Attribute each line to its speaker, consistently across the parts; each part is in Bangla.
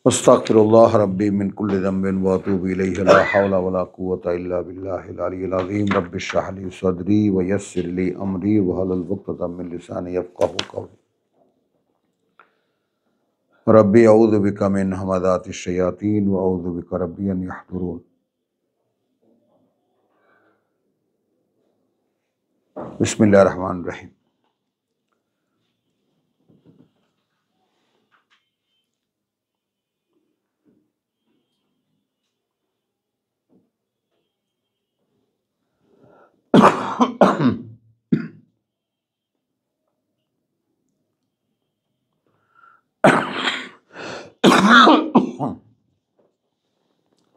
Speaker 1: আস্তাগফিরুল্লাহ রাব্বি মিন কুল্লি যামবিন ওয়া আতুবু ইলাইহি লা হাওলা ওয়া লা কুওয়াতা ইল্লা বিল্লাহিল আলিয়্যিল আযীম রাব্বিশ ইশরাহ লি সাদরি ওয়া ইয়াসসির লি আমরি ওয়াহলুল উকদাতাম মিন লিসানি ইয়াফকাহু কওলি রাব্বি আউযু বিকা মিন হামাযাতিশ শায়াতিন ওয়া আউযু বিকা রাব্বি আন ইয়াহদুরুন। বিসমিল্লাহির রহমানির রহিম।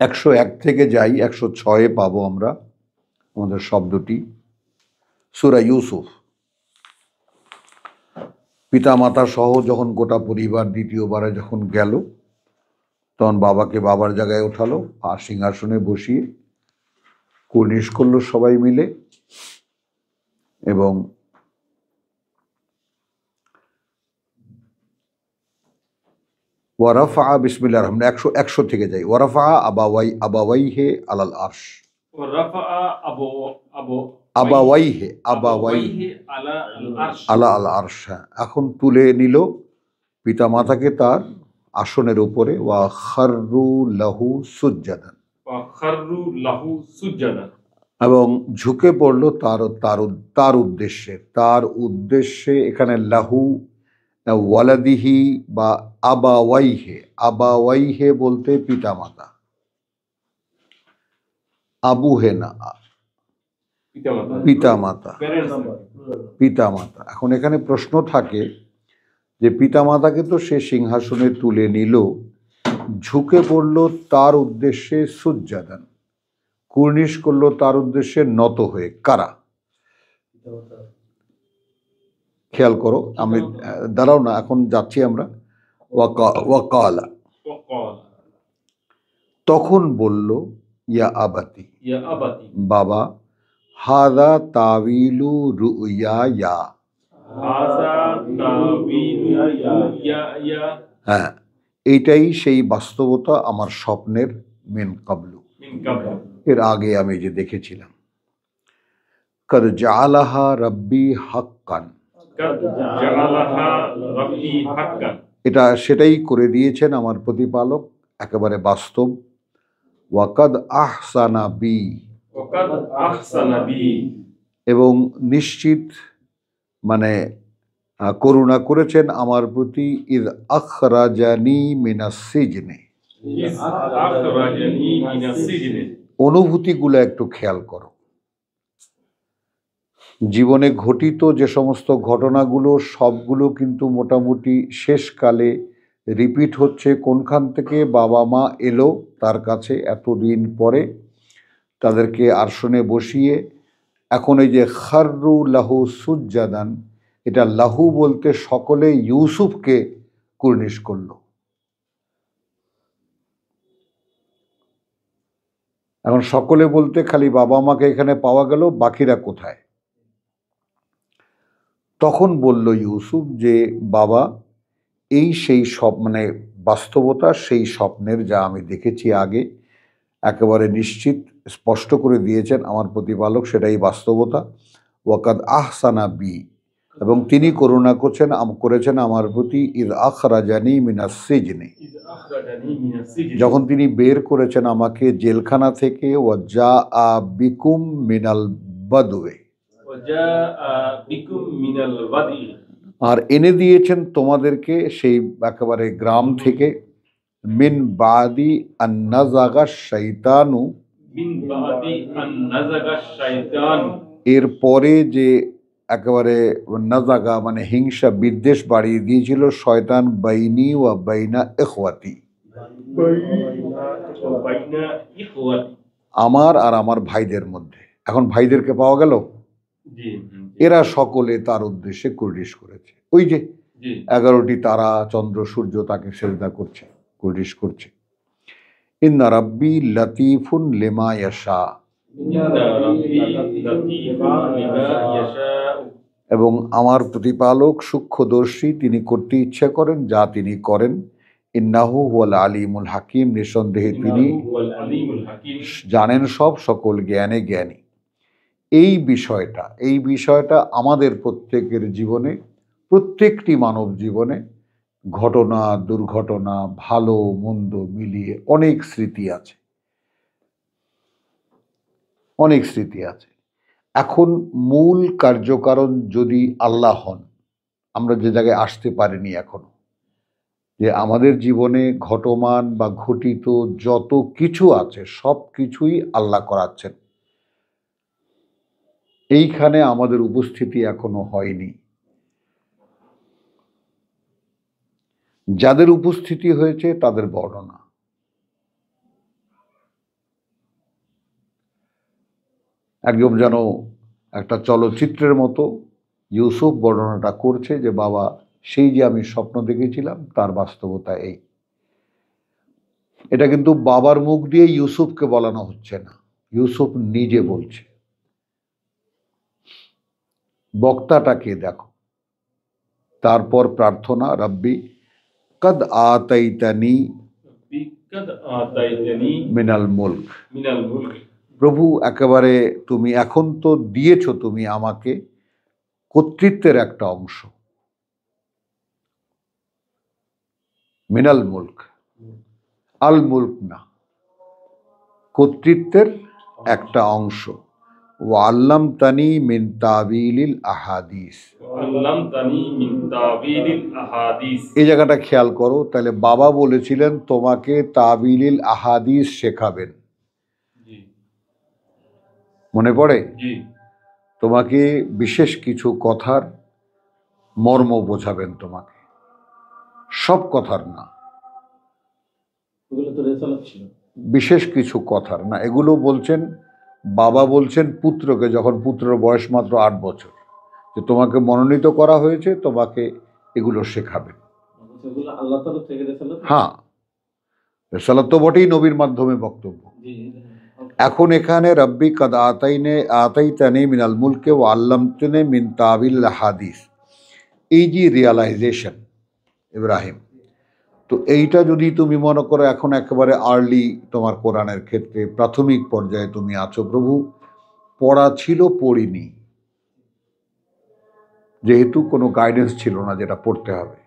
Speaker 1: একশো এক থেকে যাই 106-এ পাবো আমরা আমাদের শব্দটি। সূরা ইউসুফ। পিতা মাতা সহ যখন গোটা পরিবার দ্বিতীয়বারে যখন গেল, তখন বাবাকে বাবার জায়গায় ওঠালো আর সিংহাসনে বসিয়ে কুর্নিশ করলো সবাই মিলে। এবং ওয়ারাফা, বিসমিল্লাহির রহমানির রহিম, 100 থেকে যাই। ওয়ারাফা আবাওয়াইহে আলাল আরশ। আবাওয়াইহে আলা আল আরশ। এখন তুলে নিল পিতা মাতাকে তার আসনের উপরে। ওয়া খাররু লাহু সুজ্জাদান, এবং ঝুঁকে পড়লো তার উদ্দেশ্যে। এখানে লাহু ওয়ালাদিহি বা আবাওয়াইহে বলতে পিতা মাতা, আবুহে না, পিতা মাতা। এখন এখানে প্রশ্ন থাকে যে পিতা মাতাকে তো সে সিংহাসনে তুলে নিল, ঝুঁকে পড়লো তার উদ্দেশ্যে সুজ্জাদান, কুর্নিশ করলো তার উদ্দেশ্যে নত হয়ে। কারা? খেয়াল করো, আমি দাঁড়াও না, এখন যাচ্ছি আমরা। ওয়াকালা, তখন বলল, ইয়া আবাতি, বাবা, হাদা তাবিলু রুইয়া, হ্যাঁ, এইটাই সেই বাস্তবতা আমার স্বপ্নের। মিন কাবলু, এর আগে আমি যে দেখেছিলাম। কদ জাআলাহা রাব্বি হাক্কান, এটা সেটাই করে দিয়েছেন আমার প্রতিপালক, একেবারে বাস্তব। ওয়াকাদ আহসানা বি, এবং নিশ্চিত মানে করুণা করেছেন আমার প্রতি। ইদ আখরাজানি মিনাস সিজনে, অনুভূতিগুলো একটু খেয়াল করো। জীবনে ঘটিত যে সমস্ত ঘটনাগুলো সবগুলো কিন্তু মোটামুটি শেষকালে রিপিট হচ্ছে। কোনখান থেকে? বাবা মা এলো তার কাছে এতদিন পরে, তাদেরকে আসনে বসিয়ে। এখন এই যে খাররু লাহু সুজ্জাদান, এটা লাহু বলতে সকলে ইউসুফকে কুর্নিশ করলো। এখন সকলে বলতে খালি বাবা মাকে এখানে পাওয়া গেল, বাকিরা কোথায়? তখন বলল ইউসুফ যে বাবা, এই সেই সব মানে বাস্তবতা, সেই স্বপ্নের যা আমি দেখেছি আগে, একেবারে নিশ্চিত স্পষ্ট করে দিয়েছেন আমার প্রতিপালক, সেটাই বাস্তবতা। ওয়াকাদ আহসানা বি, এবং তিনি করুণা করেছেন আমার প্রতি। ইদ আখরাজানি মিনাস সিজনে, যখন তিনি বের করেছেন আমাকে জেলখানা থেকে। ওয়া জাআ বিকুম মিনাল বাদওয়ে, আর এনে দিয়েছেন তোমাদেরকে সেই একেবারে গ্রাম থেকে। মিন বাদি আন নাযাগা শাইতানু, এর পরে যে একেবারে নাযাগা মানে হিংসা বিদ্বেষ বাড়িয়ে দিয়েছিল শয়তান। বাইনি ওয়া বাইনা ইখওয়াতি, আমার আর আমার ভাইদের মধ্যে। এখন ভাইদেরকে পাওয়া গেল, এরা সকলে তার উদ্দেশ্যে কুর্নিশ করেছে। ওই যে 11টি তারা, চন্দ্র, সূর্য তাকে সেজদা করছে, কুর্নিশ করছে। ইন্না রাব্বি লাতীফুন লিমা ইয়াশা, এবং আমার প্রতিপালক সূক্ষ্মদর্শী, তিনি করতে ইচ্ছা করেন যা তিনি করেন। ইন্নাহু হুয়াল আলিমুল হাকিম, নিঃসন্দেহে তিনি জানেন সব, সকল জ্ঞানে জ্ঞানী। এই বিষয়টা আমাদের প্রত্যেকের জীবনে, প্রত্যেকটি মানব জীবনে ঘটনা দুর্ঘটনা ভালো মন্দ মিলিয়ে অনেক স্মৃতি আছে, অনেক স্মৃতি আছে। এখন মূল কার্যকারণ যদি আল্লাহ হন, আমরা যে জায়গায় আসতে পারিনি এখনো, যে আমাদের জীবনে ঘটমান বা ঘটিত যত কিছু আছে সব কিছুই আল্লাহ করাচ্ছেন। এইখানে আমাদের উপস্থিতি এখনো হয়নি। যাদের উপস্থিতি হয়েছে তাদের বর্ণনা। একদম যেন একটা চলচ্চিত্রের মতো ইউসুফ বর্ণনাটা করছে যে বাবা, সেই যে আমি স্বপ্ন দেখেছিলাম তার বাস্তবতা এই। এটা কিন্তু বাবার মুখ দিয়ে ইউসুফকে বলানো হচ্ছে না, ইউসুফ নিজে বলছে। বক্তাটাকে দেখো। তারপর প্রার্থনা, রব্বি কদ আতাইতানি মিনাল মুলক, প্রভু একেবারে তুমি এখন তো দিয়েছ তুমি আমাকে কর্তৃত্বের একটা অংশ। মিনাল মুলক, আল মুলক না, কর্তৃত্বের একটা অংশ। ও আল্লামতানি মিন তাবিলিল আহাদিস, এই জায়গাটা খেয়াল করো। তাহলে বাবা বলেছিলেন তোমাকে তাবিলিল আহাদিস শেখাবেন, মনে পড়ে? তোমাকে বিশেষ কিছু কথার মর্ম বোঝাবেন, তোমাকে সব কথার না, বিশেষ কিছু কথার না। এগুলো বলছেন বাবা, বলছেন পুত্রকে, যখন পুত্রের বয়স মাত্র 8 বছর, যে তোমাকে মনোনীত করা হয়েছে, তোমাকে এগুলো শেখাবেন। হ্যাঁ, রেসালাত তো বটেই, নবীর মাধ্যমে বক্তব্য। এখন এখানে রব্বি কদ আতাইতানি মিনাল মুলকে ওয়া আল্লামতানি মিন তাবিল হাদিস, এই যে রিয়ালাইজেশন ইব্রাহিম, তো এইটা যদি তুমি মনে করো এখন একেবারে আর্লি তোমার কোরআনের ক্ষেত্রে প্রাথমিক পর্যায়ে তুমি আছো, প্রভু পড়া ছিল পড়িনি, যেহেতু কোনো গাইডেন্স ছিল না যেটা পড়তে হবে,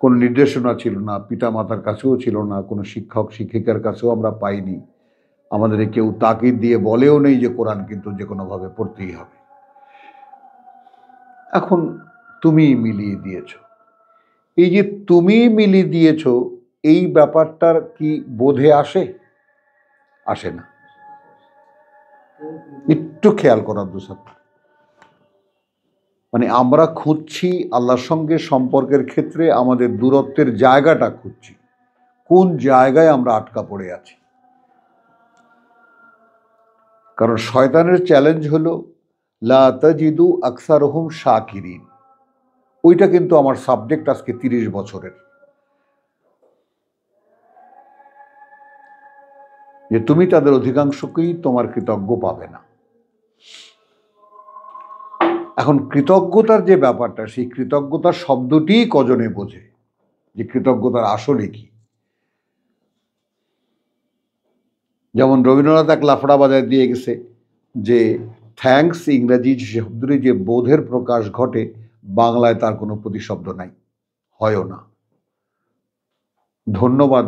Speaker 1: কোনো নির্দেশনা ছিল না, পিতা মাতার কাছেও ছিল না, কোনো শিক্ষক শিক্ষিকার কাছেও আমরা পাইনি, আমাদের কেউ তাকিদ দিয়ে বলেও নেই যে কোরআন কিন্তু যে কোনোভাবে পড়তেই হবে। এখন তুমি মিলিয়ে দিয়েছ, এই যে তুমি মিলিয়ে দিয়েছ, এই ব্যাপারটার কি বোধে আসে? আসে না। একটু খেয়াল করা দুসাত, মানে আমরা খুঁজছি আল্লাহর সঙ্গে সম্পর্কের ক্ষেত্রে আমাদের দূরত্বের জায়গাটা খুঁজছি, কোন জায়গায় আমরা আটকা পড়ে আছি। কারণ শয়তানের চ্যালেঞ্জ হলো লা তাজিদু আকসারহুম শাকিরিন, ওইটা কিন্তু আমার সাবজেক্ট আজকে 30 বছরের, যে তুমি তাদের অধিকাংশকেই তোমার কৃতজ্ঞ পাবে না। এখন কৃতজ্ঞতার যে ব্যাপারটা, সেই কৃতজ্ঞতার শব্দটিই কজনে বোঝে যে কৃতজ্ঞতার আসলে কি। যেমন রবীন্দ্রনাথ এক লাফড়া বাজায় দিয়ে গেছে যে থ্যাঙ্কস ইংরাজি শব্দটি যে বোধের প্রকাশ ঘটে, বাংলায় তার কোনো প্রতিশব্দ নাই, হয়ও না। ধন্যবাদ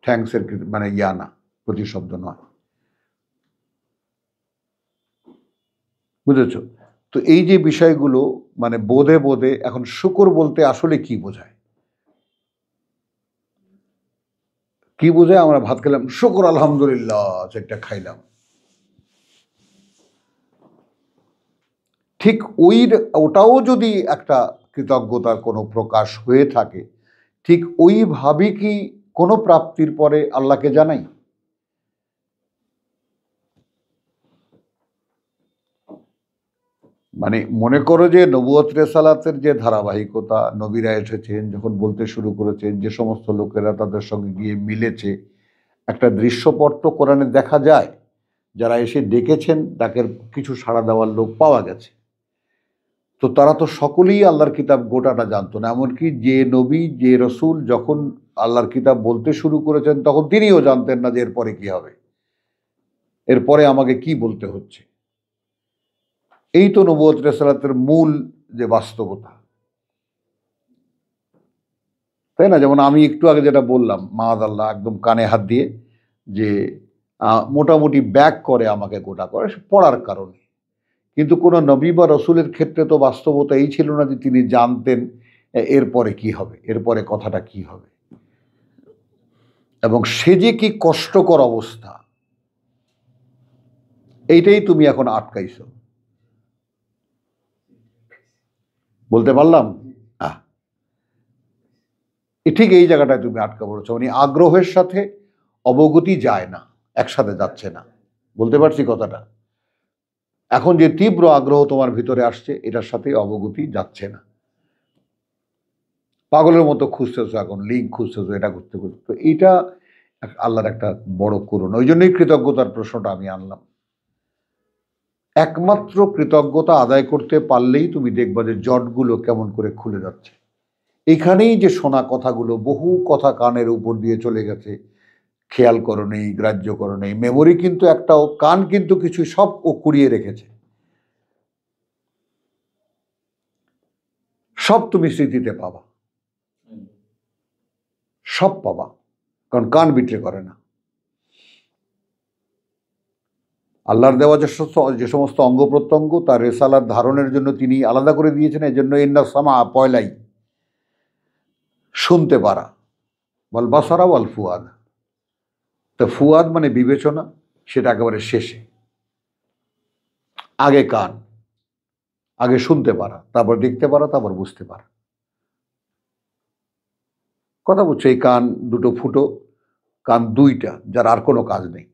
Speaker 1: থ্যাঙ্কসের মানে ইয়া না, প্রতিশব্দ নয়, বুঝেছ? তো এই যে বিষয়গুলো মানে বোধে বোধে, এখন শুকর বলতে আসলে কি বোঝায়? কি বোঝায়? আমরা ভাত খেলাম, শুকর আলহামদুলিল্লাহ, একটা খাইলাম, ঠিক ওটাও যদি একটা কৃতজ্ঞতার কোনো প্রকাশ হয়ে থাকে, ঠিক ওইভাবে কি কোনো প্রাপ্তির পরে আল্লাহকে জানাই? মানে মনে করো যে নবুয়ত রেসালাতের যে ধারাবাহিকতা, নবীরা এসেছেন যখন বলতে শুরু করেছেন, যে সমস্ত লোকেরা তাদের সঙ্গে গিয়ে মিলেছে, একটা দৃশ্যপট তো কোরআনে দেখা যায়, যারা এসে ডেকেছেন তাকে কিছু সাড়া দেওয়ার লোক পাওয়া গেছে, তো তারা তো সকলেই আল্লাহর কিতাব গোটাটা জানতো না, এমনকি যে নবী যে রসুল যখন আল্লাহর কিতাব বলতে শুরু করেছেন তখন তিনিও জানতেন না যে এরপরে কি হবে, এরপরে আমাকে কি বলতে হচ্ছে। এই তো নবুয়ত রিসালাতের মূল যে বাস্তবতা, তাই না? যেমন আমি একটু আগে যেটা বললাম, মাআযাল্লাহ একদম কানে হাত দিয়ে, যে মোটামুটি ব্যাক করে আমাকে গোটা করে পড়ার কারণে। কিন্তু কোনো নবী বা রসুলের ক্ষেত্রে তো বাস্তবতা এই ছিল না যে তিনি জানতেন এরপরে কি হবে, এরপরে কথাটা কি হবে। এবং সে যে কি কষ্টকর অবস্থা, এইটাই তুমি এখন আটকাইছো। বলতে পারলাম? ঠিক এই জায়গাটায় তুমি আটকা পড়েছো, মানে আগ্রহের সাথে অবগতি যায় না, একসাথে যাচ্ছে না। বলতে পারছি কথাটা? এখন যে তীব্র আগ্রহ তোমার ভিতরে আসছে, এটার সাথে অবগতি যাচ্ছে না। পাগলের মতো খুঁজতেছো, এখন লিঙ্ক খুঁজতেছো, এটা করতে করতে। তো এইটা আল্লাহর একটা বড় করুণা। ওই জন্যই কৃতজ্ঞতার প্রশ্নটা আমি আনলাম। একমাত্র কৃতজ্ঞতা আদায় করতে পারলেই তুমি দেখবা যে জটগুলো কেমন করে খুলে যাচ্ছে। এখানেই যে শোনা কথাগুলো, বহু কথা কানের উপর দিয়ে চলে গেছে, খেয়াল করো নেই, গ্রাহ্য করো নেই। মেমোরি কিন্তু একটাও, কান কিন্তু কিছু সব ও কুড়িয়ে রেখেছে, সব তুমি স্মৃতিতে পাবা, সব পাবা, কারণ কান বিট্রে করে না। আল্লাহর দেওয়া যে সমস্ত অঙ্গ প্রত্যঙ্গ তার রেসালার ধারণের জন্য তিনি আলাদা করে দিয়েছেন। এই জন্য ইন্না সামা, পয়লাই শুনতে পারা, ওয়াল বাসারা ওয়াল ফুয়াদ। তো ফুয়াদ মানে বিবেচনা, সেটা একেবারে শেষে। আগে কান, আগে শুনতে পারা, তারপর দেখতে পারা, তারপর বুঝতে পারা। কথা বলছে, এই কান দুটো ফুটো, কান দুইটা, যার আর কোনো কাজ নেই।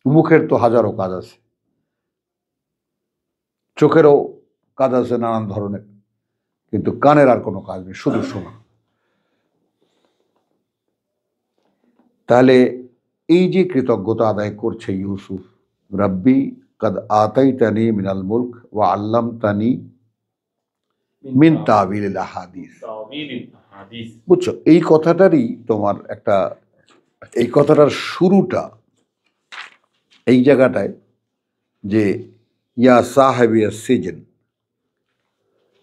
Speaker 1: মুখের তো হাজারো কাজ আছে, চোখেরও কাজ আছে নানান ধরনের, কিন্তু কানের আর কোনো কাজ নেই, শুধু শোনা। তাহলে এই যে কৃতজ্ঞতা আদায় করছে ইউসুফ, রাব্বি কাদ আতাইতানি মিনাল মুলক ওয়া আল্লামতানি মিন তাবিলিল আহাদিস। বুঝছো, এই কথাটারই তোমার একটা, এই কথাটার শুরুটা এই জায়গাটায়, যে ইয়া সাহেবিয়া সিজন,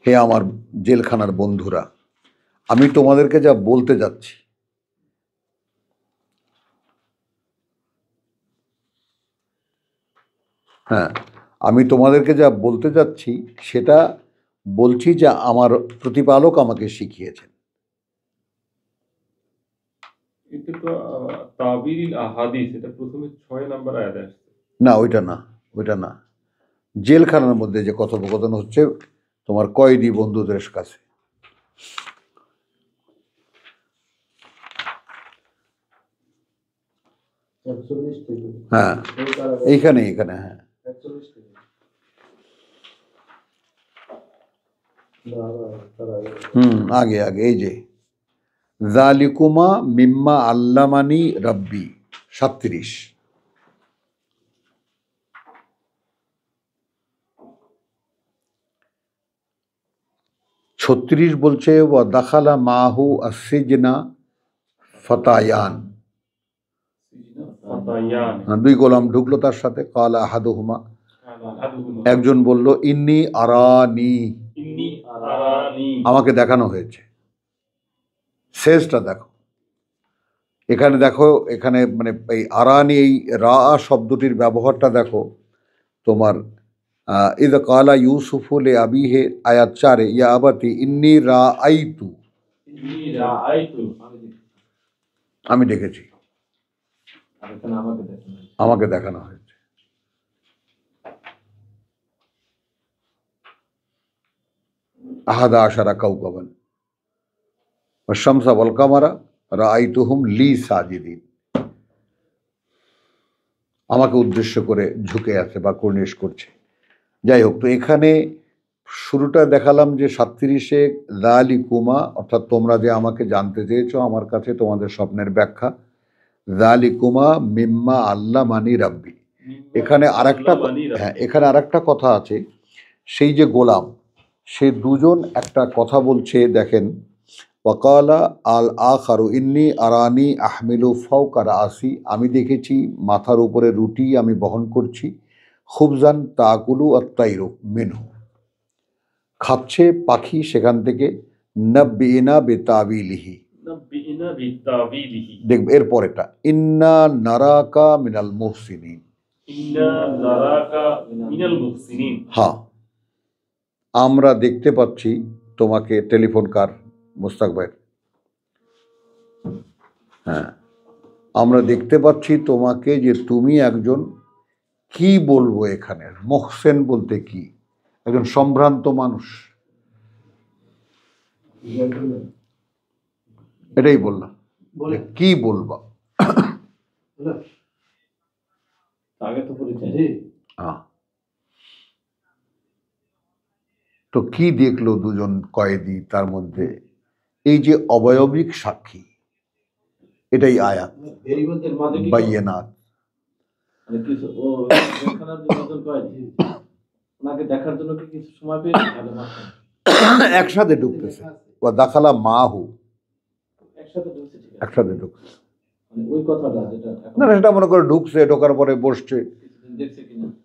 Speaker 1: হে আমার জেলখানার বন্ধুরা, আমি তোমাদেরকে যা বলতে যাচ্ছি, হ্যাঁ, আমি তোমাদেরকে যা বলতে যাচ্ছি সেটা বলছি যা আমার প্রতিপালক আমাকে শিখিয়েছেন। না, ওইটা না, ওইটা না। জেলখানার মধ্যে যে কথোপকথন হচ্ছে তোমার কয়েদি বন্ধুদের কাছে, হ্যাঁ এইখানে, এখানে, হ্যাঁ আগে আগে, এই যে যালিকুমা মিম্মা আল্লামানি রাব্বি 37। বলছে ওয়া দাখালা মাহু আসসিজনা ফাতায়ান, দুই গোলাম ঢুকলো তার সাথে। কালা আহাদুহুমা, একজন বলল ইন্নি আরানি, আমাকে দেখানো হয়েছে। শেষটা দেখো, এখানে দেখো, এখানে মানে এই আরানি, এই রা শব্দটির ব্যবহারটা দেখো তোমার। ইদ কালা ইউসুফু লে আবিহে, আয়াত 4, ইয়া আবাতি ইন্নি রাআইতু, আমি দেখেছি, আমাকে দেখানো হয়েছে। আহাদা আশারা কাউকাবান ওয়াশ শামসা ওয়াল কামারা রাআইতুহুম লি সাজিদিন, আমাকে উদ্দেশ্য করে ঝুঁকে আছে বা কর্নিশ করছে। যাই হোক, তো এখানে শুরুটা দেখালাম যে 37-এ যালিকুমা, অর্থাৎ তোমরা যে আমাকে জানতে চেয়েছো, আমার কাছে তোমাদের স্বপ্নের ব্যাখ্যা, যালিকুমা মিম্মা আল্লামানি রাব্বি। এখানে আরেকটা, হ্যাঁ এখানে আরেকটা কথা আছে সেই যে গোলাম, সে দুজন একটা কথা বলছে, দেখেন, ওয়াকালা আল আখারু ইন্নি আরানি আহমিলু ফাওকা রাসি, আমি দেখেছি মাথার উপরে রুটি আমি বহন করছি, খুবজান তাকুলু আত্তাইরু মিনহু, খাচ্ছে পাখি সেখান থেকে, নাব্বিনা বিতাবিলিহি, দেখবে এরপর এটা ইন্না নারাকা মিনাল মুহসিনিন, হ্যাঁ আমরা দেখতে পাচ্ছি তোমাকে, টেলিফোন কার, মুস্তাক ভাই, হ্যাঁ আমরা দেখতে পাচ্ছি তোমাকে যে তুমি একজন, কি বলবো এখানে, মোহসেন বলতে কি, একজন সম্ভ্রান্ত মানুষ, এটাই বললাম, কি বলবা, তো কি দেখলো দুজন কয়েদি, তার মধ্যে এই যে অবয়বিক সাক্ষী, এটাই আয়াত বাইয়িনাত, একসাথে ঢুকতেছে, ও দাখালা মাহু, একসাথে ঢুকছে, না সেটা মনে করে ঢুকছে, ঢোকার পরে বসছে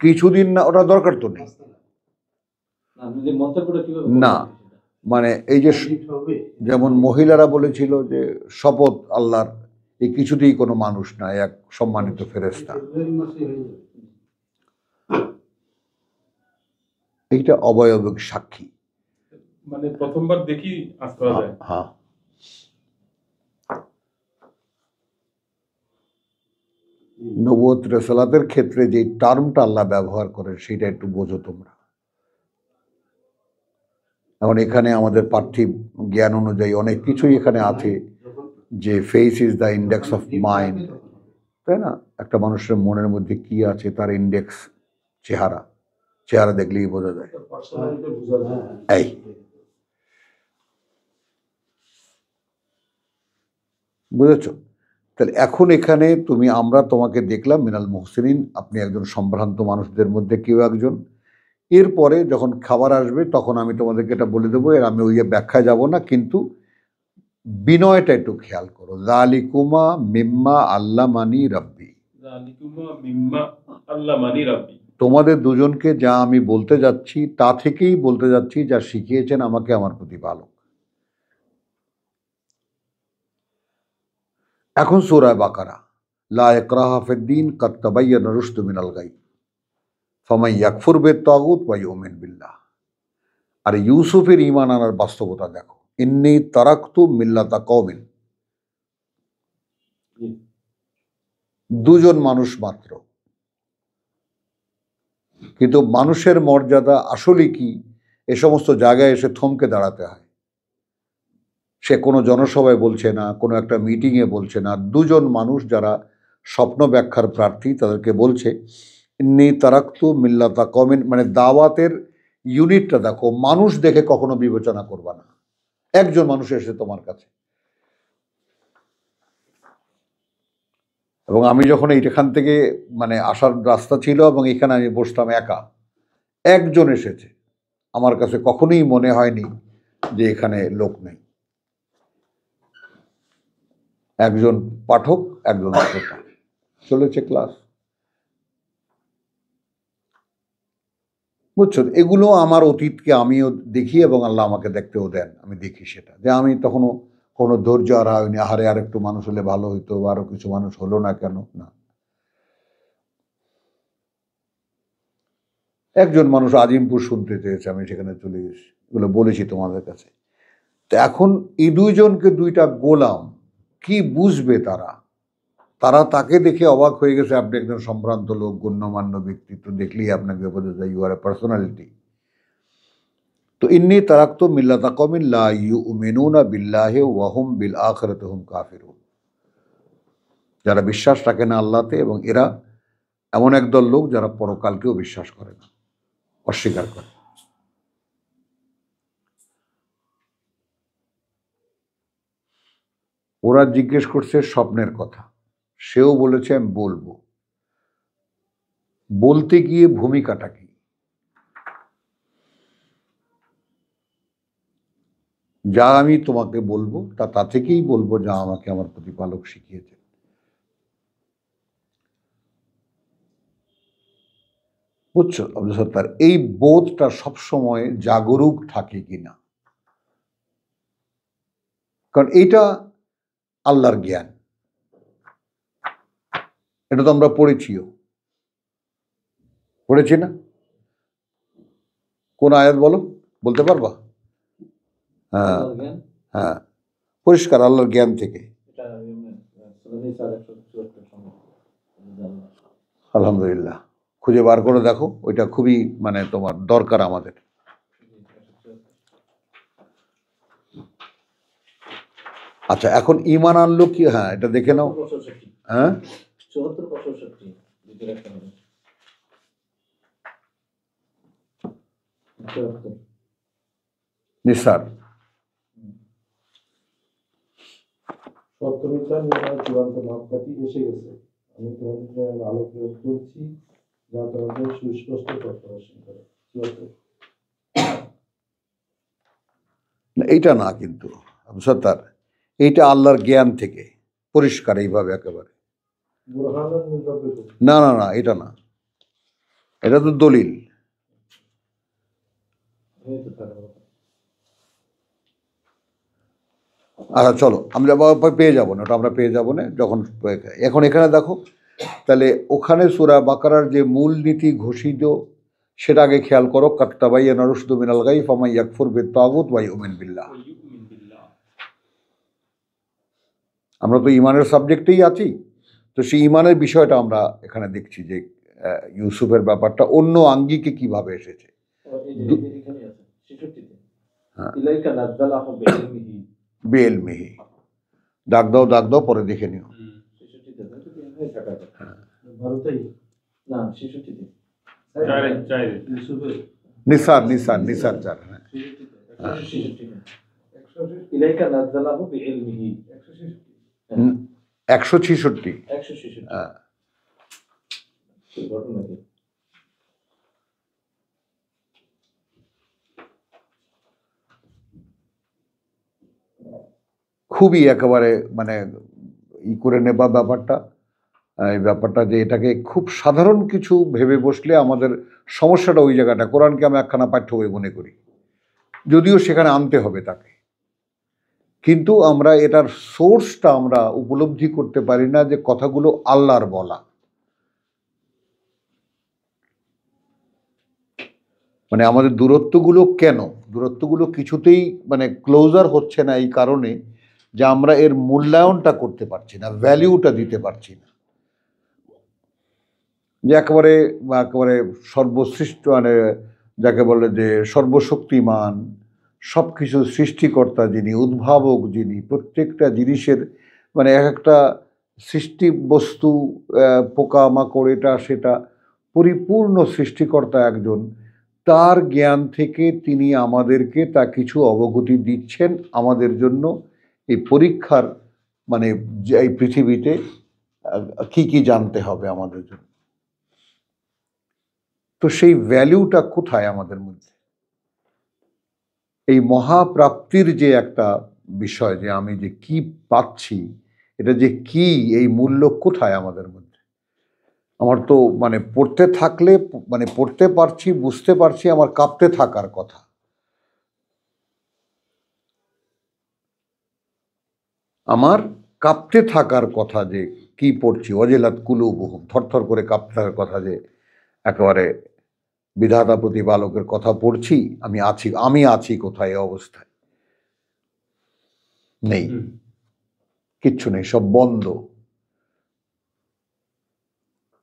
Speaker 1: কিছুদিন, না ওটা দরকার তো নেই, না মানে এই যে যেমন মহিলারা বলেছিল যে শপথ আল্লাহর, এই কিছুতেই কোনো মানুষ না, এক সম্মানিত ফেরেশতা, এইটা অবয়বিক সাক্ষী,
Speaker 2: মানে প্রথমবার দেখি আজ করা যায়।
Speaker 1: হ্যাঁ নবুয়ত রিসালাতের ক্ষেত্রে যে টার্মটা আল্লাহ ব্যবহার করে সেটা একটু বোঝো তোমরা। এখন এখানে আমাদের পার্থিব জ্ঞান অনুযায়ী অনেক কিছুই এখানে আছে, যে face is the index of mind, তাই না? একটা মানুষের মনের মধ্যে কি আছে তার ইন্ডেক্স চেহারা, চেহারা দেখলেই বোঝা যায়। এই বুঝেছ? তাহলে এখন এখানে তুমি, আমরা তোমাকে দেখলাম মিনাল মুহসিনিন, আপনি একজন সম্ভ্রান্ত মানুষদের মধ্যে কেউ একজন। এরপরে যখন খাবার আসবে তখন আমি তোমাদেরকে এটা বলে দেবো, এর আমি ওই ব্যাখ্যায় যাব না, কিন্তু বিনয়টা একটু খেয়াল করো। যালিকুমা মিম্মা আল্লামানি রাব্বি, তোমাদের দুজনকে যা আমি বলতে যাচ্ছি তা থেকেই বলতে যাচ্ছি যা শিখিয়েছেন আমাকে আমার প্রতিপালক। এখন সূরা বাকারা, লা ইকরাহা ফিদ্দীন কাদ তাবায়্যানা রুশদু মিনাল গাই ফামান ইয়াকফুর বিত-তাগুত ওয়া ইউমিন বিল্লাহ। আর ইউসুফের ঈমান আনার বাস্তবতা দেখো, ইন্নী তারাকতু মিল্লাতা কওমিন, দুজন মানুষ মাত্র, কিন্তু মানুষের মর্যাদা আসলে কি এ সমস্ত জায়গায় এসে থমকে দাঁড়াতে হয়। সে কোনো জনসভায় বলছে না, কোনো একটা মিটিংয়ে বলছে না, দুজন মানুষ যারা স্বপ্ন ব্যাখ্যার প্রার্থী তাদেরকে বলছে ইন্নী তারাকতু মিল্লাতা কওমিন, মানে দাওয়াতের ইউনিটটা দেখো, মানুষ দেখে কখনো বিবেচনা করবা না। একজন মানুষ এসে তোমার কাছে, এবং আমি যখন এইখান থেকে মানে আসার রাস্তা ছিল এবং এখানে আমি বসতাম একা, একজন এসেছে, আমার কাছে কখনোই মনে হয়নি যে এখানে লোক নেই। একজন পাঠক, একজন শ্রোতা, চলেছে ক্লাস। বুঝছো? এগুলো আমার অতীতকে আমিও দেখি এবং আল্লাহ আমাকে দেখতেও দেন, আমি দেখি সেটা, যে আমি তখনও কোনো ধৈর্য আর হয়নি, আহারে আর একটু মানুষ হলে ভালো হইতো, আরো কিছু মানুষ হলো না কেন, না। একজন মানুষ আজিমপুর শুনতে চেয়েছে, আমি সেখানে চলে গেছি, এগুলো বলেছি তোমাদের কাছে। তো এখন এই দুইজনকে দুইটা গোলাম, কি বুঝবে তারা? তারা তাকে দেখে অবাক হয়ে গেছে, আপনি একজন সম্ভ্রান্ত লোক, গণ্যমান্য ব্যক্তিত্ব, দেখলেই আপনাকে বোঝা যায় ইউ আর এ পার্সোনালিটি। তো ইন্নী তারাকতু মিল্লাতা কওমিন লা ইউমিনুনা বিল্লাহি ওয়া হুম বিল আখিরাতি হুম কাফিরুন, যারা বিশ্বাস রাখে না আল্লাহতে, এবং এরা এমন একদল লোক যারা পরকালকেও বিশ্বাস করে না, অস্বীকার করে। ওরা জিজ্ঞেস করছে স্বপ্নের কথা, সেও বলেছে আমি বলবো। বলতে গিয়ে ভূমিকাটা কি? যা আমি তোমাকে বলবো তা থেকেই বলবো যা আমাকে আমার প্রতিপালক শিখিয়েছেন। বুঝছো আব্দুল সত্তার, এই বোধটা সবসময় জাগরুক থাকে কিনা, কারণ এইটা আল্লাহর জ্ঞান, এটা তো আমরা পড়েছিও, পড়েছি না? কোন আয়াত বলো, বলতে পারবা? হ্যাঁ হ্যাঁ, পরিষ্কার আল্লাহর জ্ঞান থেকে। আলহামদুলিল্লাহ, খুঁজে বার করে দেখো, ওইটা খুবই মানে তোমার দরকার আমাদের। আচ্ছা, এখন ঈমান আনলো কি? হ্যাঁ, এটা দেখে নাও। হ্যাঁ,
Speaker 3: 74-65
Speaker 1: নিসার।
Speaker 4: সপ্তমিতা নির্ণয় চূড়ান্ত মাপকাঠি এসে গেছে, আমি তোমাদের জন্য আলো প্রয়োগ করছি যা তোমাদের সুস্পষ্ট পথ প্রদর্শন করে। 74।
Speaker 1: এইটা না কিন্তু সত্তার, এইটা আল্লাহর জ্ঞান থেকে পরিষ্কার এইভাবে একেবারে।
Speaker 4: বুরহানুন মিন রাব্বিকুম।
Speaker 1: না না না, এটা না, এটা তো দলিল।
Speaker 4: এই তো তার কথা।
Speaker 1: আচ্ছা চলো, আমরা পেয়ে যাবো না, ওটা আমরা পেয়ে যাবো না যখন। এখন এখানে দেখো, তাহলে ওখানে সূরা বাকারার যে মূল নীতি ঘোষিত সেটা আগে খেয়াল করো। কাত্তাবাইয়ানা রুশদু মিনাল গাই ফামান ইয়াকফুর বিত-তাগুত ওয়া ইউমিন বিল্লাহ। আমরা তো ইমানের সাবজেক্টেই আছি, তো সেই ইমানের বিষয়টা আমরা এখানে দেখছি যে ইউসুফের ব্যাপারটা অন্য আঙ্গিকে কিভাবে এসেছে।
Speaker 3: এই যে এখানে আছে 66 তে
Speaker 1: হ্যাঁ,
Speaker 3: ইলাইকা নাযালাহু বিইলমিহি।
Speaker 1: বেলমিহি, দাগ দাও পরে দেখে নিও।
Speaker 3: 66 তে তো এখানে থাকা কথা।
Speaker 4: ভারতেই
Speaker 3: না 66 তে
Speaker 2: চাইরে
Speaker 4: ইউসুফের
Speaker 1: নিসার চার। হ্যাঁ
Speaker 3: 66 তে
Speaker 4: 166
Speaker 3: ইলাইকা নাযালাহু বিইলমিহি
Speaker 1: 166।
Speaker 3: 166
Speaker 1: হ্যাঁ,
Speaker 3: কি ঘটনা কি?
Speaker 1: খুবই একেবারে মানে করে নেবা ব্যাপারটা, এই ব্যাপারটা যে এটাকে খুব সাধারণ কিছু ভেবে বসলে আমাদের সমস্যাটা ওই জায়গাটা। কোরআনকে আমি একখানা পাঠ্য বই মনে করি, যদিও সেখানে আনতে হবে তাকে, কিন্তু আমরা এটার সোর্সটা আমরা উপলব্ধি করতে পারি না যে কথাগুলো আল্লাহর বলা। মানে আমাদের দূরত্বগুলো কেন, দূরত্বগুলো কিছুতেই মানে ক্লোজার হচ্ছে না এই কারণে যে আমরা এর মূল্যায়নটা করতে পারছি না, ভ্যালিউটা দিতে পারছি না। যে একেবারে একেবারে সর্বশ্রেষ্ঠ, মানে যাকে বলে যে সর্বশক্তিমান, সব কিছু সৃষ্টিকর্তা যিনি, উদ্ভাবক যিনি, প্রত্যেকটা জিনিসের মানে এক একটা সৃষ্টি বস্তু, পোকামাকড়, এটা সেটা, পরিপূর্ণ সৃষ্টিকর্তা একজন, তার জ্ঞান থেকে তিনি আমাদেরকে তা কিছু অবগতি দিচ্ছেন আমাদের জন্য এই পরীক্ষার, মানে যে এই পৃথিবীতে কি কি জানতে হবে আমাদের জন্য। তো সেই ভ্যালুটা কোথায় আমাদের মধ্যে? এই মহাপ্রাপ্তির যে একটা বিষয়, যে আমি যে কি পাচ্ছি, এটা যে কি, এই মূল্য কোথায় আমাদের মধ্যে? আমার তো মানে পড়তে থাকলে, মানে পড়তে পারছি, বুঝতে পারছি, আমার কাঁপতে থাকার কথা। আমার কাঁপতে থাকার কথা যে কি পড়ছি, ওয়াজিলাত কুলুবুহুম, থরথর করে কাঁপতে থাকার কথা যে একেবারে বিধাতা প্রতিপালকের কথা পড়ছি, আমি আছি কোথায় এই অবস্থায়? নেই, কিচ্ছু নেই, সব বন্ধ।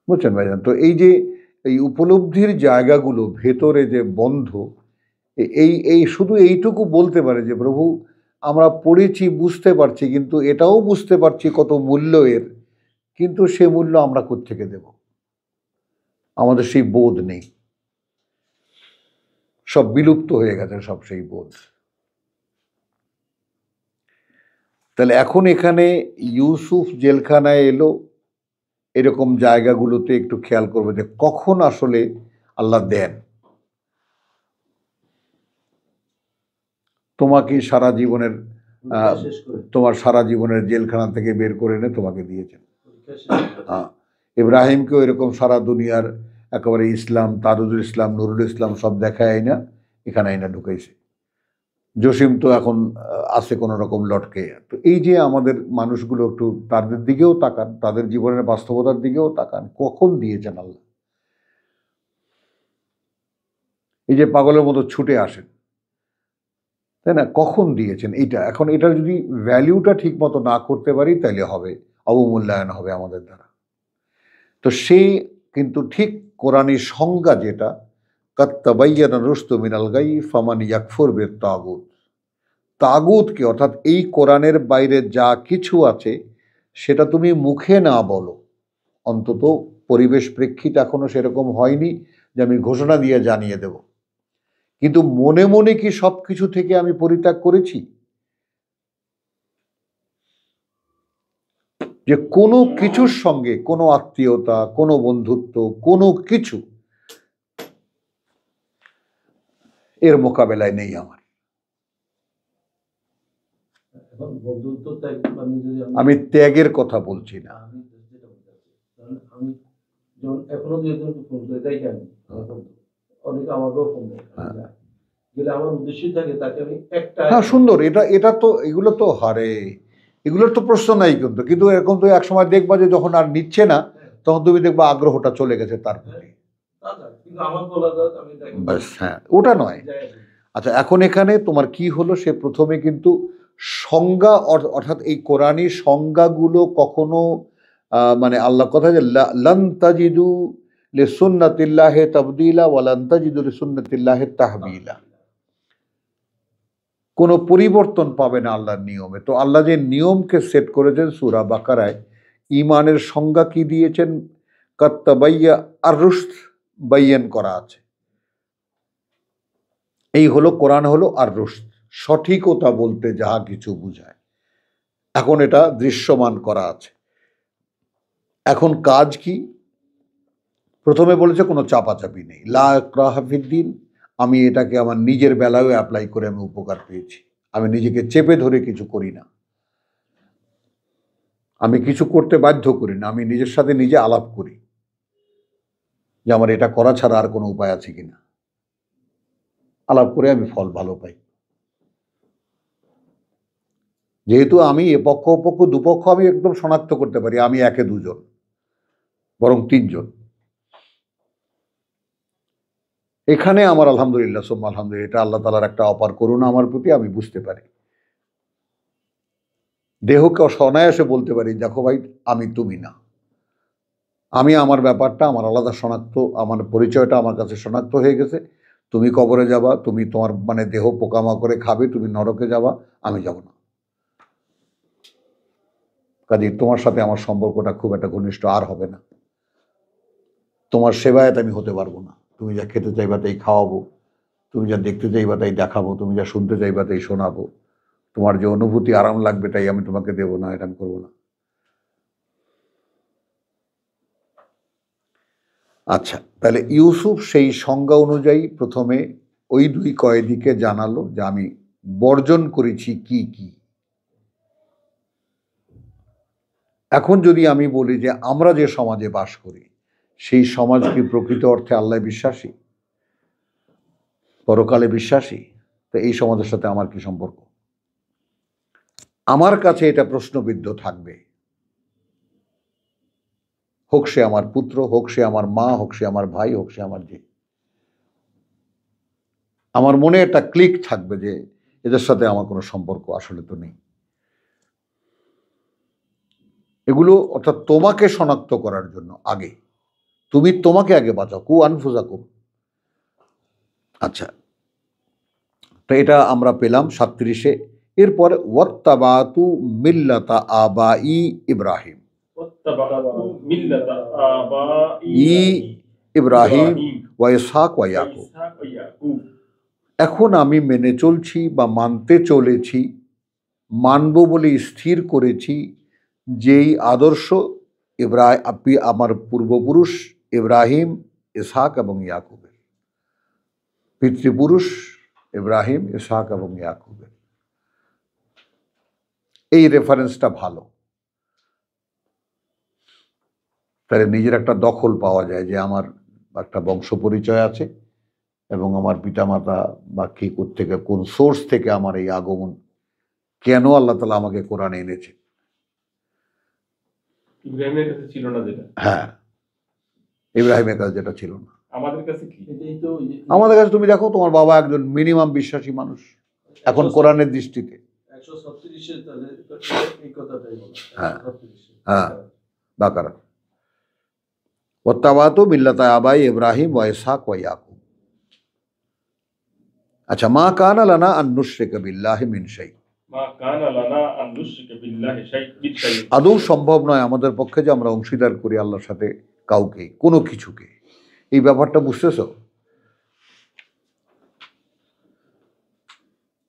Speaker 1: বুঝছেন ভাইজান? তো এই যে এই উপলব্ধির জায়গাগুলো ভেতরে যে বন্ধ, এই শুধু এইটুকু বলতে পারে যে প্রভু আমরা পড়েছি, বুঝতে পারছি, কিন্তু এটাও বুঝতে পারছি কত মূল্য এর, কিন্তু সে মূল্য আমরা কোত্থেকে দেব? আমাদের সেই বোধ নেই, সব বিলুপ্ত হয়ে গেছে সব সেই বোধ। তাহলে এখন এখানে ইউসুফ জেলখানায় এলো, এরকম জায়গাগুলোতে একটু খেয়াল করবে যে কখন আসলে আল্লাহ দেন। তোমাকে সারা জীবনের
Speaker 4: পরীক্ষা শেষ করে
Speaker 1: তোমার সারা জীবনের জেলখানা থেকে বের করে এনে তোমাকে দিয়েছেন।
Speaker 4: পরীক্ষা শেষ করে
Speaker 1: হ্যাঁ, ইব্রাহিমকেও এরকম সারা দুনিয়ার একেবারে ইসলাম, তারুদুল ইসলাম, নুরুল ইসলাম সব দেখায় আইনা এখানে আইনা ঢুকাইছে। জসিম তো এখন আছে কোনো রকম লটকে। তো এই যে আমাদের মানুষগুলো একটু তাদের দিকেও তাকান, তাদের জীবনের বাস্তবতার দিকেও তাকান, কখন দিয়েছেন আল্লাহ। এই যে পাগলের মতো ছুটে আসেন, তাই না, কখন দিয়েছেন এইটা। এখন এটার যদি ভ্যালিউটা ঠিক মতো না করতে পারি তাহলে হবে অবমূল্যায়ন হবে আমাদের দ্বারা। তো সেই কিন্তু ঠিক কোরআনী সংজ্ঞা যেটা কাদ তাবায়্যানা রুশদু মিনাল গাই ফামান ইয়াকফুর বিত-তাগুত, তাগুতকে অর্থাৎ এই কোরআনের বাইরে যা কিছু আছে সেটা তুমি মুখে না বলো, অন্তত পরিবেশ প্রেক্ষিত এখনো সেরকম হয়নি যে আমি ঘোষণা দিয়ে জানিয়ে দেব, কিন্তু মনে মনে কি সব কিছু থেকে আমি পরিত্যাগ করেছি? যে কোনো কিছুর সঙ্গে কোনো আত্মীয়তা, কোনো বন্ধুত্ব, কোনো কিছু এর মোকাবেলায় নেই আমার।
Speaker 4: এখন বন্ধুত্ব ত্যাগ মানে যদি
Speaker 1: আমি ত্যাগের কথা বলছি না।
Speaker 4: আমি যেটা বলতে চাচ্ছি, কারণ আমি যেমন এখনো দুই একজনকে ফোন করে দেয় কেন অনেকে আমাকেও ফোন দেয়, গেলে আমার উদ্দেশ্যই থাকে তাকে আমি একটা
Speaker 1: হ্যাঁ, সুন্দর। এটা তো এগুলো তো হারে, এগুলোর তো প্রশ্ন নাই, কিন্তু কিন্তু এরকম তো এক সময় দেখবা যে যখন আর নিচ্ছে না তখন তুমি দেখবা আগ্রহটা চলে গেছে তার প্রতি।
Speaker 4: কিন্তু আমার বলা যায় আমি তাকে
Speaker 1: ব্যাস, হ্যাঁ, ওটা নয়। আচ্ছা, এখন এখানে তোমার কি হলো, সে প্রথমে কিন্তু সংজ্ঞা অর্থাৎ এই কোরআনী সংজ্ঞাগুলো কখনো মানে আল্লাহ কথা যে লান তাজিদু লিসুন্নাতিল্লাহি তাবদীলা ওয়া লান তাজিদু লিসুন্নাতিল্লাহি তাহবিলা, কোনো পরিবর্তন পাবে না আল্লাহর নিয়মে। তো আল্লাহ যে নিয়মকে সেট করেছেন সূরা বাকারায়, ঈমানের সংজ্ঞা কি দিয়েছেন, কাদ তাবায়্যা আর-রুশদ বাইয়ান করা আছে। এই হলো কোরআন, হলো আর-রুশদ, সঠিকতা বলতে যাহা কিছু বুঝায়। এখন এটা দৃশ্যমান করা আছে। এখন কাজ কি? প্রথমে বলেছে কোনো চাপাচাপি নেই, লা ইকরাহা ফিদ্দিন। আমি এটাকে আমার নিজের বেলায়ও অ্যাপ্লাই করে আমি উপকার পেয়েছি। আমি নিজেকে চেপে ধরে কিছু করি না, আমি কিছু করতে বাধ্য করি না, আমি নিজের সাথে নিজে আলাপ করি যে আমার এটা করা ছাড়া আর কোনো উপায় আছে কিনা। আলাপ করে আমি ফল ভালো পাই। যেহেতু আমি এ পক্ষ অপক্ষ দুপক্ষ আমি একদম শনাক্ত করতে পারি, আমি একে দুজন, বরং তিনজন। এখানে আমার আলহামদুলিল্লাহ সুম্মা আলহামদুলিল্লাহ, এটা আল্লাহ তাআলার একটা অপার করুণা আমার প্রতি, আমি বুঝতে পারি। দেহকে অনায়াসে বলতে পারি, দেখো ভাই, আমি তুমি না, আমি আমার ব্যাপারটা আমার আলাদা শনাক্ত, আমার পরিচয়টা আমার কাছে শনাক্ত হয়ে গেছে। তুমি কবরে যাবা, তুমি তোমার মানে দেহ পোকামাকড়ে খাবে, তুমি নরকে যাবা, আমি যাব না। কাজে তোমার সাথে আমার সম্পর্কটা খুব একটা ঘনিষ্ঠ আর হবে না। তোমার সেবায়ত আমি হতে পারবো না। তুমি যা খেতে চাইবা তাই খাওয়াবো, তুমি যা দেখতে চাইবা তাই দেখাবো, তুমি যা শুনতে চাইবা তাই শোনাবো, তোমার যে অনুভূতি আরাম লাগবে তাই আমি তোমাকে দেবো না, এটা আমি করবো না। আচ্ছা, তাহলে ইউসুফ সেই সংজ্ঞা অনুযায়ী প্রথমে ওই দুই কয়েদিকে জানালো যে আমি বর্জন করেছি কি কি। এখন যদি আমি বলি যে আমরা যে সমাজে বাস করি সেই সমাজ কি প্রকৃত অর্থে আল্লাহ বিশ্বাসী, পরকালে বিশ্বাসী? তো এই সমাজের সাথে আমার কি সম্পর্ক? আমার কাছে এটা প্রশ্নবিদ্ধ থাকবে, হোক সে আমার পুত্র, হোক সে আমার মা, হোক সে আমার ভাই, হোক সে আমার যে। আমার মনে একটা ক্লিক থাকবে যে এদের সাথে আমার কোনো সম্পর্ক আসলে তো নেই। এগুলো অর্থাৎ তোমাকে শনাক্ত করার জন্য আগে তুমি তোমাকে আগে বাঁচাও, কু আনফুসাকুম। আচ্ছা, তো এটা আমরা পেলাম 37-এ। এরপরে ওয়াত্তাবাতু মিল্লাতা আবাই ইব্রাহিম, ই ইব্রাহিম ওয়া ইসহাক ওয়া ইয়াকুব। এখন আমি মেনে চলছি বা মানতে চলেছি, মানব বলে স্থির করেছি যেই আদর্শ আমার পূর্বপুরুষ ইব্রাহিম, ইসহাক এবং ইয়াকুবের, পিতৃপুরুষ ইব্রাহিম, ইসহাক এবং ইয়াকুবের। এই রেফারেন্সটা ভালো। তাহলে নিজের একটা দখল পাওয়া যায় যে আমার একটা বংশ পরিচয় আছে এবং আমার পিতামাতা বা কি থেকে কোন সোর্স থেকে আমার এই আগমন, কেন আল্লাহ তাআলা আমাকে কোরআনে এনেছে।
Speaker 2: ইব্রাহিমের কাছে ছিল না যেটা,
Speaker 1: হ্যাঁ, ইব্রাহিমের কাছে যেটা ছিল না।
Speaker 2: আমাদের কাছে কি?
Speaker 4: এটাই তো ওই যে
Speaker 1: আমাদের কাছে তুমি দেখো, তোমার বাবা একজন মিনিমাম বিশ্বাসী মানুষ এখন কোরআনের দৃষ্টিতে।
Speaker 4: 136 তাদের এই কথাটাই বলা।
Speaker 1: হ্যাঁ।
Speaker 4: 136
Speaker 1: হ্যাঁ। বাকারা ওয়াত্তাবাতু মিল্লাতা আবাই ইব্রাহিম ওয়া ইসহাক ওয়া ইয়াকুব। আচ্ছা, মা কানা লানা আন নুশরিকা বিল্লাহি মিন শাই।
Speaker 2: মা কানা লানা আন নুশরিকা বিল্লাহি শাই।
Speaker 1: আদৌ সম্ভব নয় আমাদের পক্ষে যে আমরা অংশীদার করি আল্লাহর সাথে কাউকে, কোনো কিছুকে। এই ব্যাপারটা বুঝতেছো?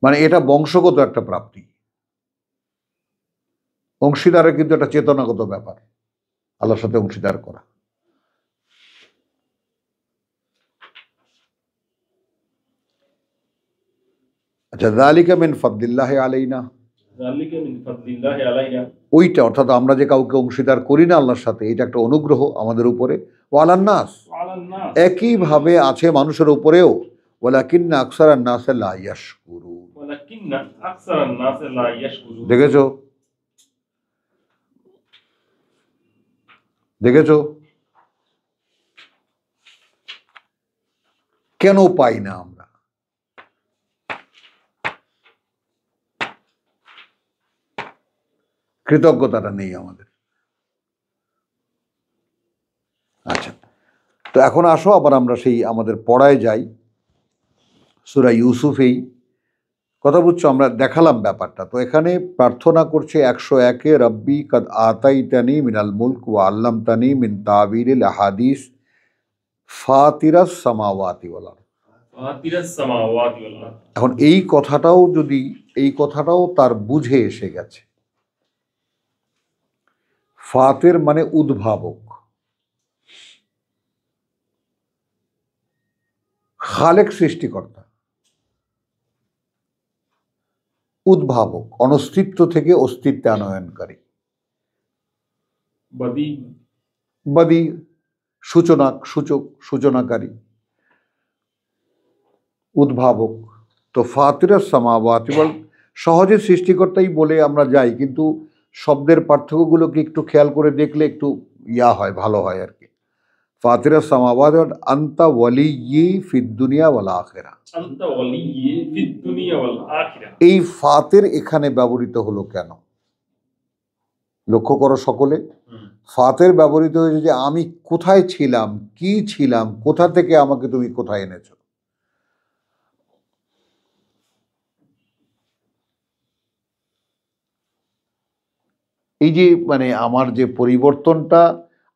Speaker 1: মানে এটা বংশগত একটা প্রাপ্তি। অংশীদারের কিন্তু একটা চেতনাগত ব্যাপার, আল্লাহর সাথে অংশীদার করা। আচ্ছা, যালিকা মিন ফাদলিল্লাহি আলাইনা,
Speaker 2: যালিকা মিন ফাদলিল্লাহি আলাইনা,
Speaker 1: ওইটা অর্থাৎ আমরা যে কাউকে অংশীদার করি না আল্লাহর সাথে, এটা একটা অনুগ্রহ আমাদের উপরে। ওয়ালান নাস,
Speaker 2: আলান নাস,
Speaker 1: একইভাবে আছে মানুষের উপরেও। ওয়ালাকিন্না আকসারান নাস লা ইয়াশকুরুন।
Speaker 2: ওয়ালাকিন্না আকসারান নাস লা ইয়াশকুরুন।
Speaker 1: দেখেছো, দেখেছো কেন পাই না আমরা? কৃতজ্ঞতাটা নেই আমাদের। আচ্ছা, তো এখন আসো আবার আমরা সেই আমাদের পড়ায় যাই। সূরা ইউসুফেই কথা বুঝছো, আমরা দেখালাম ব্যাপারটা। তো এখানে প্রার্থনা করছে 101-এ, রব্বি কাদ আতাইতানি মিনাল মুলক ওয়া আল্লামতানি মিন তাবিরিল আহাদিস ফাতিরাস সামাওয়াতি ওয়াল আরদ।
Speaker 2: ফাতিরাস সামাওয়াতি ওয়াল আরদ।
Speaker 1: এখন এই কথাটাও তার বুঝে এসে গেছে। ফাতের মানে উদ্ভাবক, খালেক সৃষ্টিকর্তা, উদ্ভাবক অনস্তিত্ব থেকে অস্তিত্বে আনয়নকারী, বাদী সূচনাকারী, উদ্ভাবক। তো ফাতিরাস সামাওয়াতি ওয়াল, সহজে সৃষ্টিকর্তাই বলে আমরা যাই, কিন্তু শব্দের পার্থক্যগুলোকে একটু খেয়াল করে দেখলে একটু হয়, ভালো হয় আর কি। ফাতিরাস সামাওয়াতি ওয়াল আনতা ওয়ালিয়্যি ফিদ দুনিয়া ওয়াল আখিরা।
Speaker 2: আনতা ওয়ালিয়্যি ফিদ দুনিয়া ওয়াল আখিরা।
Speaker 1: এই ফাতের এখানে ব্যবহৃত হলো কেন? লক্ষ্য করো সকলে, ফাতের ব্যবহৃত হয়েছে যে আমি কোথায় ছিলাম, কি ছিলাম, কোথা থেকে আমাকে তুমি কোথায় এনেছো। এই যে মানে আমার যে পরিবর্তনটা,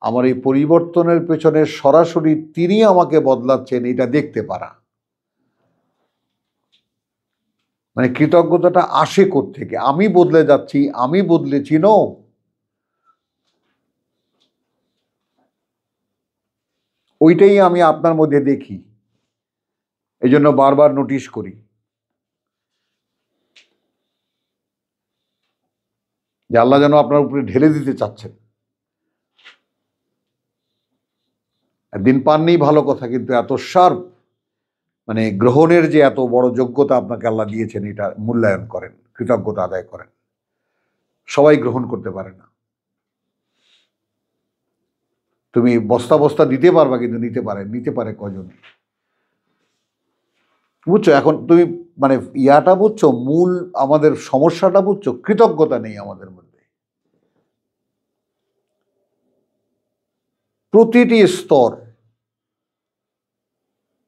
Speaker 1: আমার এই পরিবর্তনের পেছনে সরাসরি তিনি আমাকে বদলাচ্ছেন, এটা দেখতে পারা। মানে কৃতজ্ঞতাটা আসে কোত্থেকে? আমি বদলে যাচ্ছি, আমি বদলেছি, নো। ওইটাই আমি আপনার মধ্যে দেখি, এই জন্য বারবার নোটিশ করি যে আল্লাহ যেন আপনার উপরে ঢেলে দিতে চাচ্ছেন। একদিন পাননি ভালো কথা, কিন্তু এত শার্প মানে গ্রহণের যে এত বড় যোগ্যতা আপনাকে আল্লাহ দিয়েছেন, এটা মূল্যায়ন করেন, কৃতজ্ঞতা আদায় করেন। সবাই গ্রহণ করতে পারে না। তুমি বস্তা বস্তা দিতে পারবা, কিন্তু নিতে পারে কজন? বুঝছো? এখন তুমি মানে ইয়াটা বুঝছো, মূল আমাদের সমস্যাটা বুঝছো, কৃতজ্ঞতা নেই আমাদের মধ্যে। প্রতিটি স্তর,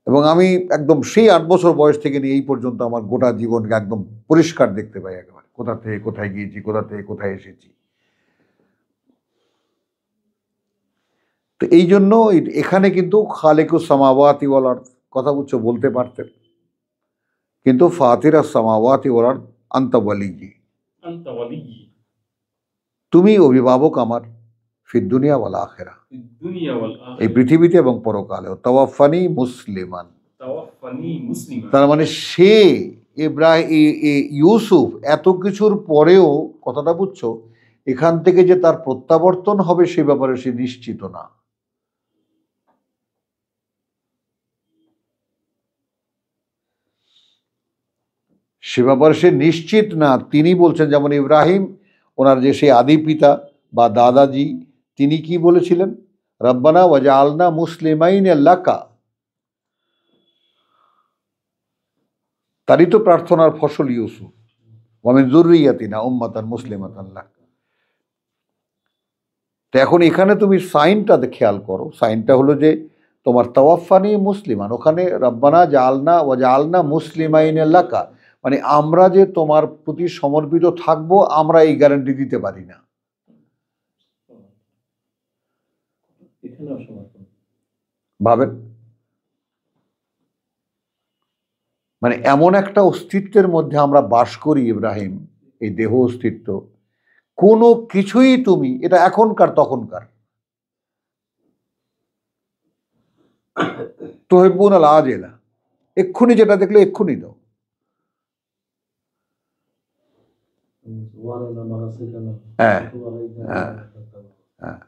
Speaker 1: এবং আমি একদম সেই 8 বছর বয়স থেকে নিয়ে এই পর্যন্ত আমার গোটা জীবনকে একদম পরিষ্কার দেখতে পাই, একেবারে কোথা থেকে কোথায় গিয়েছি, কোথা থেকে কোথায় এসেছি। তো এই জন্য এখানে কিন্তু খালিকুস সামাওয়াতি ওয়াল আরদ কথা বুঝছো বলতে পারতেন, কিন্তু ফাতিরাস সামাওয়াতি ওয়াল আরদ আনতা ওয়ালিয়্যি, তুমি অভিভাবক আমার, ফিদ দুনিয়া ওয়াল আখিরা, এই পৃথিবীতে এবং পরকালে। তাওয়াফানি মুসলিমান, তার মানে সে ইউসুফ এত কিছুর পরেও, কথাটা বুঝছো, এখান থেকে যে তার প্রত্যাবর্তন হবে সে ব্যাপারে সে নিশ্চিত না। সে ব্যাপারে সে নিশ্চিত না। তিনি বলছেন, যেমন ইব্রাহিম ওনার যে সেই আদি পিতা বা দাদাজি, তিনি কি বলেছিলেন? রব্বানা ওয়াজআলনা মুসলিমাইন লাকা। তারই তো প্রার্থনার ফসল ইউসুফ, ওয়া মিন যুররিয়াতিনা উম্মাতান মুসলিমাতান লাক। তো এখন এখানে তুমি সাইনটা খেয়াল করো, সাইনটা হলো যে তোমার তাওয়াফানি মুসলিমান, ওখানে রব্বানা জাআলনা ওয়াজআলনা মুসলিমাইন লাকা, মানে আমরা যে তোমার প্রতি সমর্পিত থাকবো, আমরা এই গ্যারান্টি দিতে পারি না।
Speaker 3: এখানেও সমর্থন।
Speaker 1: ভাবেন, মানে এমন একটা অস্তিত্বের মধ্যে আমরা বাস করি ইব্রাহিম, এই দেহ অস্তিত্ব, কোনো কিছুই তুমি, এটা এখনকার তখনকার, তুহিব্বুন আল আজেলা, এক্ষুনি যেটা দেখলে এক্ষুনি দাও। হ্যাঁ, হ্যাঁ, হ্যাঁ,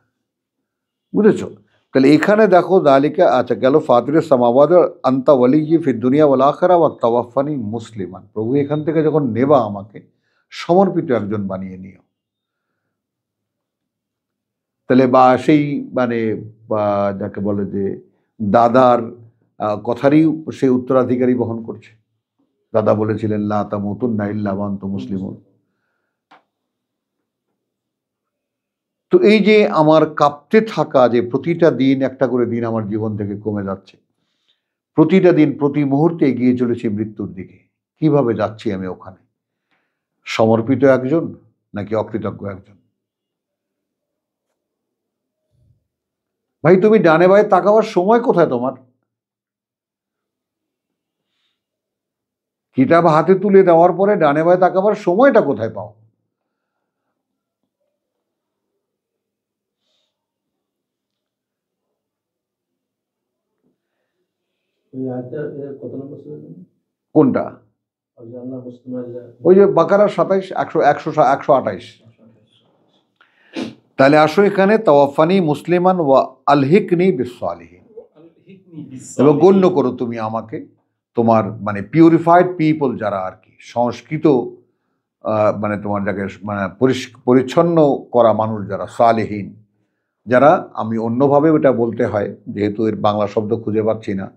Speaker 1: বুঝেছো? তাহলে এখানে দেখো দালিকা, আচ্ছা গেল ফাতিরের সামাওয়াত আনতা ওয়ালিয়্যি ফিদ দুনিয়া ওয়াল আখিরা ওয়া তাওয়াফানি মুসলিমান, প্রভু এখান থেকে যখন নেবা আমাকে সমর্পিত একজন বানিয়ে নিও। তাহলে বা সেই মানে বা যাকে বলে যে দাদার কথারই সে উত্তরাধিকারী বহন করছে। দাদা বলেছিলেন লা তামুতুন্না ইল্লা ওয়া আনতুম মুসলিমুন। তো এই যে আমার কাঁপতে থাকা, যে প্রতিটা দিন একটা করে দিন আমার জীবন থেকে কমে যাচ্ছে, প্রতিটা দিন প্রতি মুহূর্তে এগিয়ে চলেছি মৃত্যুর দিকে, কিভাবে যাচ্ছি আমি ওখানে? সমর্পিত একজন নাকি অকৃতজ্ঞ একজন? ভাই তুমি ডানে বায়ে তাকাবার সময় কোথায় তোমার? কিতাব হাতে তুলে দেওয়ার পরে ডানে বায়ে তাকাবার সময়টা কোথায় পাও? কোনটা? ওই যে বাকারার 27, 128। তাহলে আসো এখানে তাওয়াফানি মুসলিমান ওয়া আলহিকনি বিসসালিহিন, এবং গণ্য করো তুমি আমাকে তোমার মানে পিউরিফাইড পিপল, যারা আর কি সংস্কৃত মানে তোমার যাকে মানে পরিচ্ছন্ন করা মানুষ, যারা সালেহীন, যারা, আমি অন্যভাবে ওটা বলতে হয় যেহেতু এর বাংলা শব্দ খুঁজে পাচ্ছি না,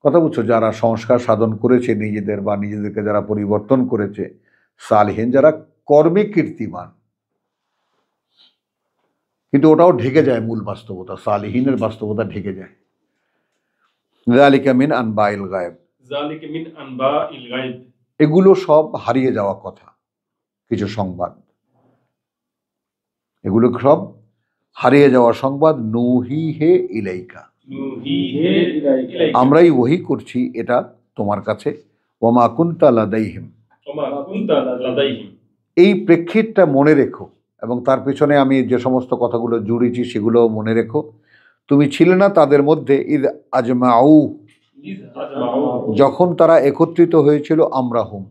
Speaker 1: কথা বুঝছো, যারা সংস্কার সাধন করেছে নিজেদের বা নিজেদেরকে যারা পরিবর্তন করেছে, সালেহীন যারা কর্মে কীর্তিমান। কিন্তু ওটাও ঢেকে যায় মূল বাস্তবতা, সালেহীনের বাস্তবতা ঢেকে যায়। যালিকা মিন আনবাইল গায়ব,
Speaker 2: যালিকা মিন আনবাইল গায়ব,
Speaker 1: এগুলো সব হারিয়ে যাওয়া কথা, কিছু সংবাদ, এগুলো সব হারিয়ে যাওয়া সংবাদ। নুহি হে ইলাইকা,
Speaker 2: নুহিহে ইলাইকা,
Speaker 1: আমরাই ওহী করছি এটা তোমার কাছে। ওমা কুনতা লাদাইহিম,
Speaker 2: ওমা কুনতা লাদাইহিম,
Speaker 1: এই প্রেক্ষিতটা মনে রেখো, এবং তার পেছনে আমি যে সমস্ত কথাগুলো জুড়েছি সেগুলোও মনে রেখো। তুমি ছিলে না তাদের মধ্যে ইদ আজমাউ,
Speaker 2: ইয আজমাউ,
Speaker 1: যখন তারা একত্রিত হয়েছিল, আমরাহুম,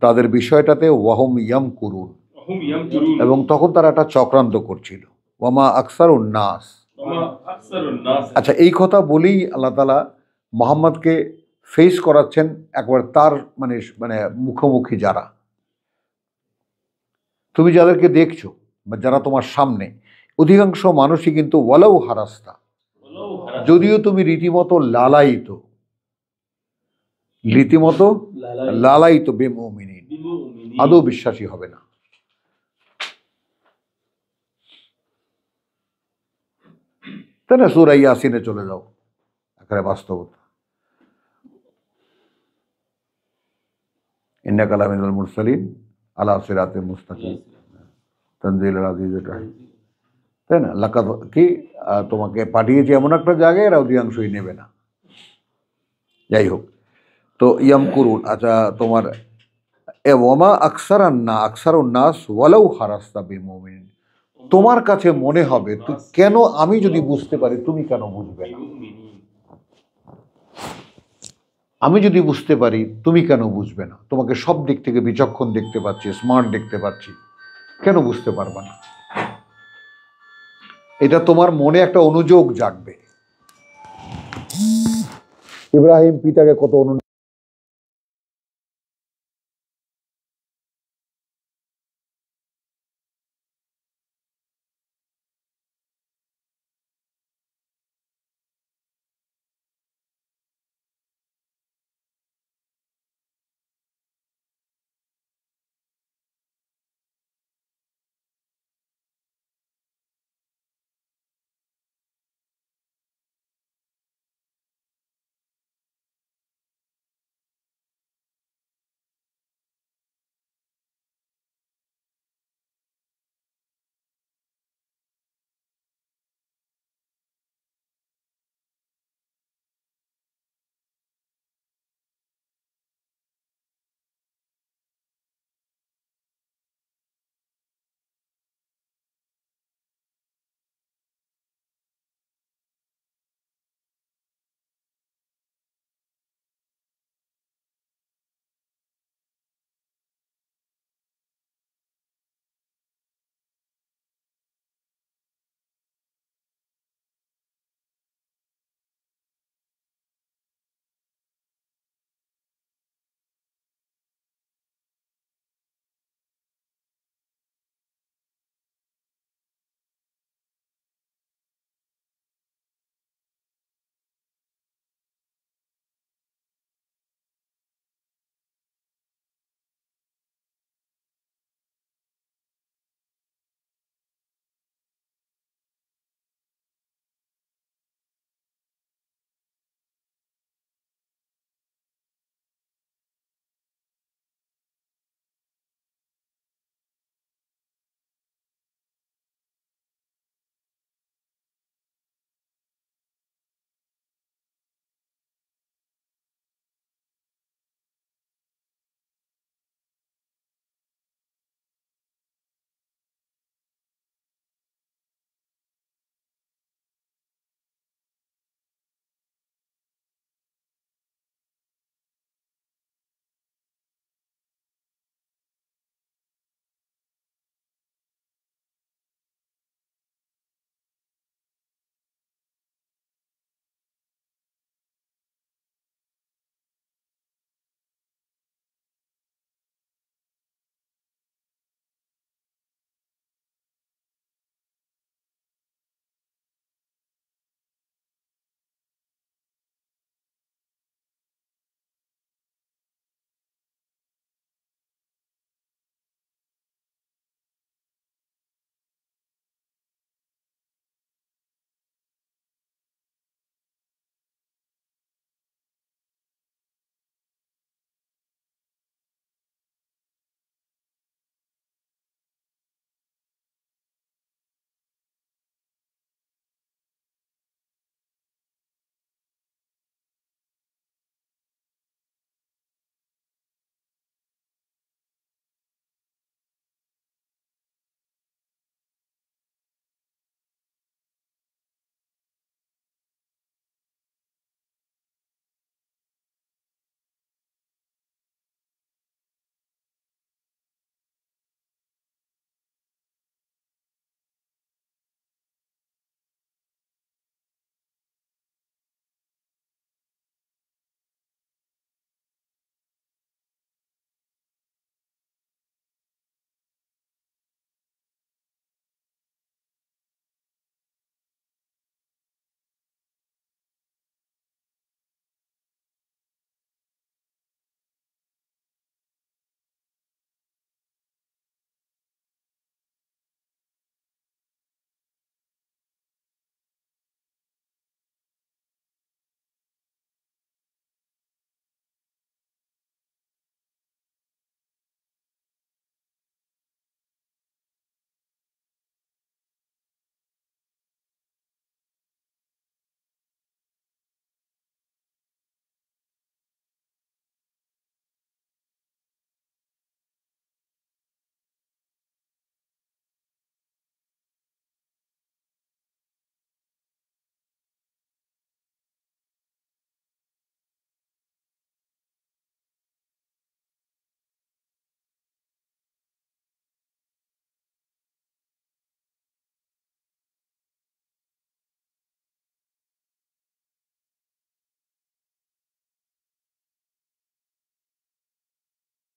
Speaker 1: তাদের বিষয়টাতে, ওয়াহুম ইয়ামকুরুন,
Speaker 2: হুম ইয়ামকুরুন,
Speaker 1: এবং তখন তারা একটা চক্রান্ত করছিল। ওয়ামা আকসারুন নাস,
Speaker 2: ওমা আকসারুন নাস।
Speaker 1: আচ্ছা, এই কথা বলেই আল্লাহ তাআলা মুহাম্মদকে ফেস করাচ্ছেন একবার তার মানে মানে মুখোমুখি যারা, তুমি যাদেরকে দেখছো বা যারা তোমার সামনে, অধিকাংশ মানুষই কিন্তু ওয়ালাউ হারাস্তা, যদিও তুমি রীতিমতো লালায়িত, রীতিমতো লালায়িত, বেমুমিনিন, আদৌ বিশ্বাসী হবে না। তাই না? সূরা ইয়াসিনে চলে যাও, একেবারে বাস্তবতা। ইন্নাকা লামিনাল মুরসালিন আলা সিরাতিল মুস্তাকিম তানজিলুল আজিজির রহিম। তাই না? লাকাদ কি তোমাকে পাঠিয়েছি এমন একটা জায়গায়, এরা অধিকাংশই নেবে না। যাই হোক, তো ইয়ামকুরুন, আচ্ছা তোমার ওয়ামা আকসারুন নাস ওয়ালাউ হারাস্তা বিমুমিনিন, তোমার কাছে মনে হবে তুই কেন, আমি যদি বুঝতে পারি তুমি কেন বুঝবে না? আমি যদি বুঝতে পারি তুমি কেন বুঝবে না? তোমাকে সব দিক থেকে বিচক্ষণ দেখতে পাচ্ছি, স্মার্ট দেখতে পাচ্ছি, কেন বুঝতে পারবা না? এটা তোমার মনে একটা অনুযোগ জাগবে। ইব্রাহিম পিতাকে কত